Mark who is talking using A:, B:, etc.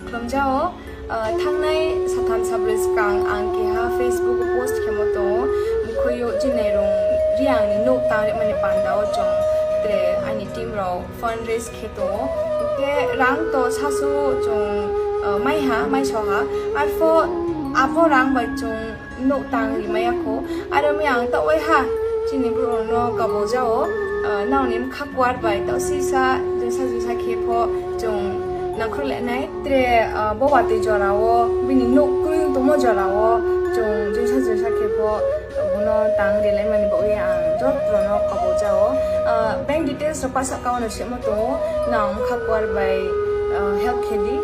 A: คลมเจ้าทางในสถานสับริสกลางอังเกฮา Facebook โพสต์เขมโตมุขยจินในโรงเรียงนี่โนตามันในปันดาวจงเตรอันนี้ทีมเราฟันเรสเคโตแกรังโตชาสูจงไม่ชอฮะอันฟออาพอรังไว้จงโนตังหรือไม่อะโคอารมณ์อย่างตัวไว้ฮะจินนี่บรูโนกับโบเจ้าน้องนี่มันขับวัดไว้ตัวซีซ่าจงซาเคพอจงนักครุเล่นไหนเตรบ่ว่าติจอเราวินิโนกลุ่มตัวมั่วจอเราจงซาเคพอบุนตังเดลัยมันบอกอย่างจอดบรูโนกับโบเจ้าแบงค์ดีเทลส์เราภาษาเกาหลีเชื่อมตัวน้องขับวัดไว้help เคดี